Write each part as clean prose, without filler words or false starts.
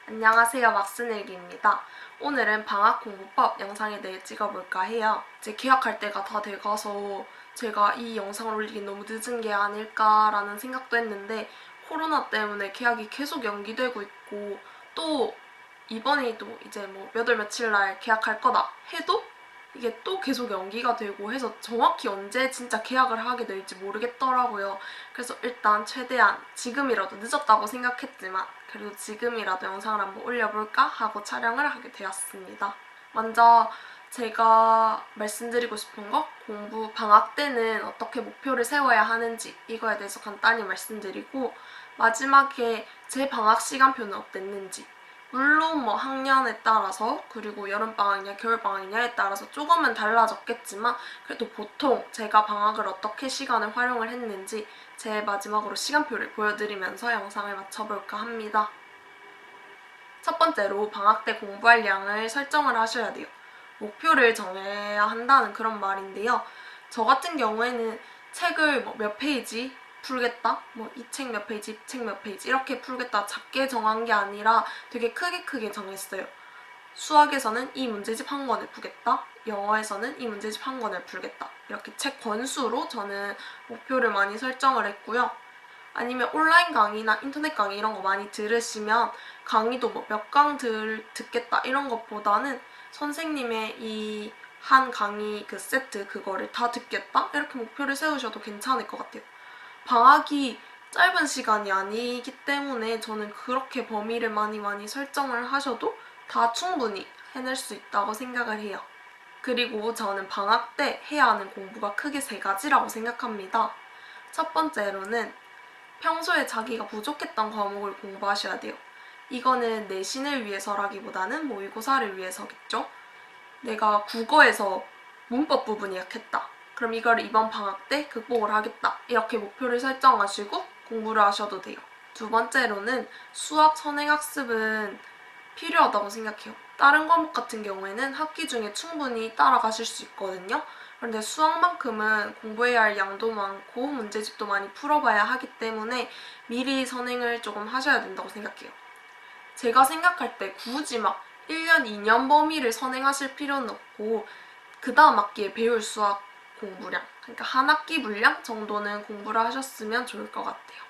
안녕하세요, 막스늘기입니다. 오늘은 방학공부법 영상에 대해 찍어볼까 해요. 이제 개학할 때가 다 돼가서 제가 이 영상을 올리기 너무 늦은 게 아닐까라는 생각도 했는데 코로나 때문에 개학이 계속 연기되고 있고 또 이번에도 이제 뭐 몇 월 며칠 날 개학할 거다 해도 이게 또 계속 연기가 되고 해서 정확히 언제 진짜 계약을 하게 될지 모르겠더라고요. 그래서 일단 최대한 지금이라도 늦었다고 생각했지만 그래도 지금이라도 영상을 한번 올려볼까 하고 촬영을 하게 되었습니다. 먼저 제가 말씀드리고 싶은 거 공부 방학 때는 어떻게 목표를 세워야 하는지 이거에 대해서 간단히 말씀드리고 마지막에 제 방학 시간표는 어땠는지 물론 뭐 학년에 따라서 그리고 여름방학이냐 겨울방학이냐에 따라서 조금은 달라졌겠지만 그래도 보통 제가 방학을 어떻게 시간을 활용을 했는지 제 마지막으로 시간표를 보여드리면서 영상을 마쳐볼까 합니다. 첫 번째로 방학 때 공부할 양을 설정을 하셔야 돼요. 목표를 정해야 한다는 그런 말인데요. 저 같은 경우에는 책을 뭐 몇 페이지 풀겠다? 뭐 이 책 몇 페이지, 이 책 몇 페이지 이렇게 풀겠다 작게 정한 게 아니라 되게 크게 정했어요. 수학에서는 이 문제집 한 권을 풀겠다. 영어에서는 이 문제집 한 권을 풀겠다. 이렇게 책 권수로 저는 목표를 많이 설정을 했고요. 아니면 온라인 강의나 인터넷 강의 이런 거 많이 들으시면 강의도 뭐 몇 강 듣겠다 이런 것보다는 선생님의 이 한 강의 그 세트 그거를 다 듣겠다 이렇게 목표를 세우셔도 괜찮을 것 같아요. 방학이 짧은 시간이 아니기 때문에 저는 그렇게 범위를 많이 설정을 하셔도 다 충분히 해낼 수 있다고 생각을 해요. 그리고 저는 방학 때 해야 하는 공부가 크게 세 가지라고 생각합니다. 첫 번째로는 평소에 자기가 부족했던 과목을 공부하셔야 돼요. 이거는 내신을 위해서라기보다는 모의고사를 위해서겠죠? 내가 국어에서 문법 부분이 약했다. 그럼 이걸 이번 방학 때 극복을 하겠다. 이렇게 목표를 설정하시고 공부를 하셔도 돼요. 두 번째로는 수학 선행학습은 필요하다고 생각해요. 다른 과목 같은 경우에는 학기 중에 충분히 따라가실 수 있거든요. 그런데 수학만큼은 공부해야 할 양도 많고 문제집도 많이 풀어봐야 하기 때문에 미리 선행을 조금 하셔야 된다고 생각해요. 제가 생각할 때 굳이 막 1년, 2년 범위를 선행하실 필요는 없고 그 다음 학기에 배울 수학 공부량, 그러니까 한 학기 분량 정도는 공부를 하셨으면 좋을 것 같아요.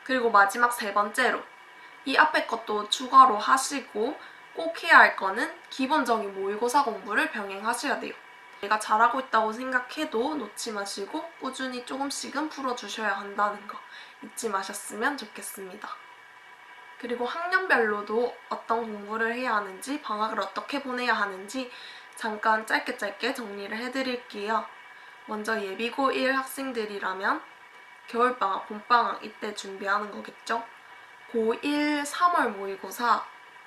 그리고 마지막 세 번째로 이 앞에 것도 추가로 하시고 꼭 해야 할 거는 기본적인 모의고사 공부를 병행하셔야 돼요. 내가 잘하고 있다고 생각해도 놓지 마시고 꾸준히 조금씩은 풀어주셔야 한다는 거 잊지 마셨으면 좋겠습니다. 그리고 학년별로도 어떤 공부를 해야 하는지 방학을 어떻게 보내야 하는지 잠깐 짧게 정리를 해드릴게요. 먼저 예비고 1 학생들이라면 겨울방학, 봄방학 이때 준비하는 거겠죠? 고1 3월 모의고사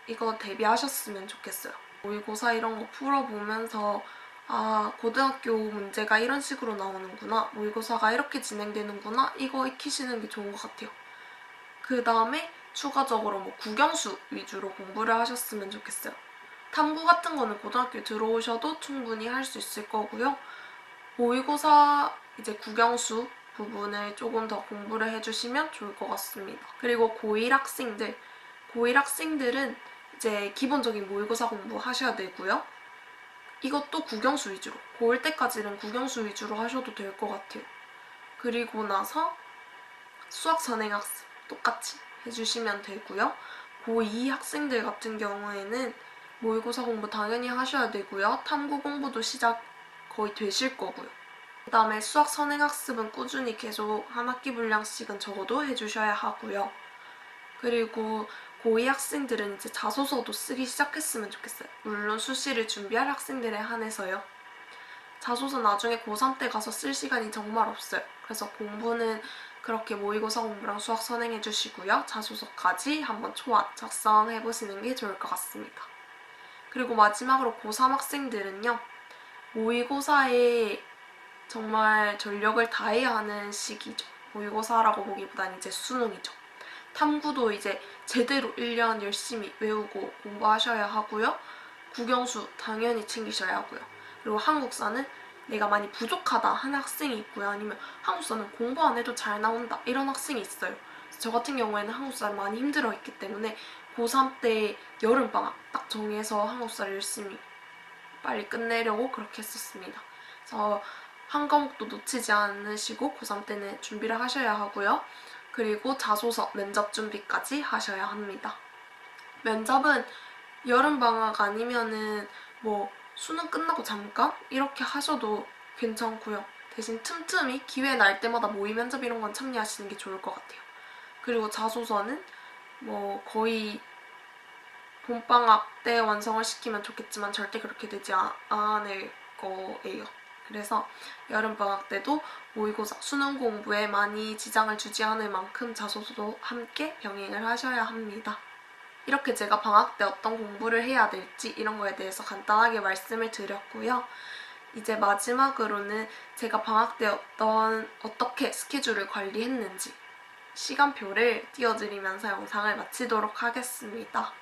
이거 대비하셨으면 좋겠어요. 모의고사 이런 거 풀어보면서 아, 고등학교 문제가 이런 식으로 나오는구나. 모의고사가 이렇게 진행되는구나. 이거 익히시는 게 좋은 것 같아요. 그 다음에 추가적으로 뭐 국영수 위주로 공부를 하셨으면 좋겠어요. 탐구 같은 거는 고등학교에 들어오셔도 충분히 할 수 있을 거고요. 모의고사 이제 국영수 부분을 조금 더 공부를 해주시면 좋을 것 같습니다. 그리고 고1 학생들은 이제 기본적인 모의고사 공부 하셔야 되고요. 이것도 국영수 위주로, 고1 때까지는 국영수 위주로 하셔도 될 것 같아요. 그리고 나서 수학 선행학습 똑같이 해주시면 되고요. 고2 학생들 같은 경우에는 모의고사 공부 당연히 하셔야 되고요. 탐구 공부도 시작 거의 되실 거고요. 그 다음에 수학 선행학습은 꾸준히 계속 한 학기 분량씩은 적어도 해주셔야 하고요. 그리고 고2 학생들은 이제 자소서도 쓰기 시작했으면 좋겠어요. 물론 수시를 준비할 학생들에 한해서요. 자소서 나중에 고3 때 가서 쓸 시간이 정말 없어요. 그래서 공부는 그렇게 모의고사 공부랑 수학 선행해 주시고요. 자소서까지 한번 초안 작성해 보시는 게 좋을 것 같습니다. 그리고 마지막으로 고3 학생들은요. 모의고사에 정말 전력을 다해야 하는 시기죠. 모의고사라고 보기보단 이제 수능이죠. 탐구도 이제 제대로 1년 열심히 외우고 공부하셔야 하고요. 국영수 당연히 챙기셔야 하고요. 그리고 한국사는 내가 많이 부족하다 하는 학생이 있고요. 아니면 한국사는 공부 안 해도 잘 나온다 이런 학생이 있어요. 저 같은 경우에는 한국사를 많이 힘들어했기 때문에 고3 때 여름방학 딱 정해서 한국사를 열심히 빨리 끝내려고 그렇게 했었습니다. 그래서 한 과목도 놓치지 않으시고 고3 때는 준비를 하셔야 하고요. 그리고 자소서, 면접 준비까지 하셔야 합니다. 면접은 여름방학 아니면은 뭐 수능 끝나고 잠깐 이렇게 하셔도 괜찮고요. 대신 틈틈이 기회 날 때마다 모의 면접 이런 건 참여하시는 게 좋을 것 같아요. 그리고 자소서는 뭐 거의 봄방학 때 완성을 시키면 좋겠지만 절대 그렇게 되지 않을 거예요. 그래서 여름방학 때도 모의고사, 수능 공부에 많이 지장을 주지 않을 만큼 자소서도 함께 병행을 하셔야 합니다. 이렇게 제가 방학 때 어떤 공부를 해야 될지 이런 거에 대해서 간단하게 말씀을 드렸고요. 이제 마지막으로는 제가 방학 때 어떻게 스케줄을 관리했는지 시간표를 띄워드리면서 영상을 마치도록 하겠습니다.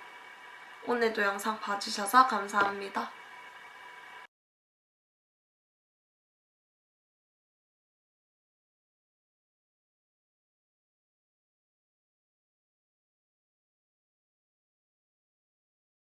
오늘도 영상 봐주셔서 감사합니다.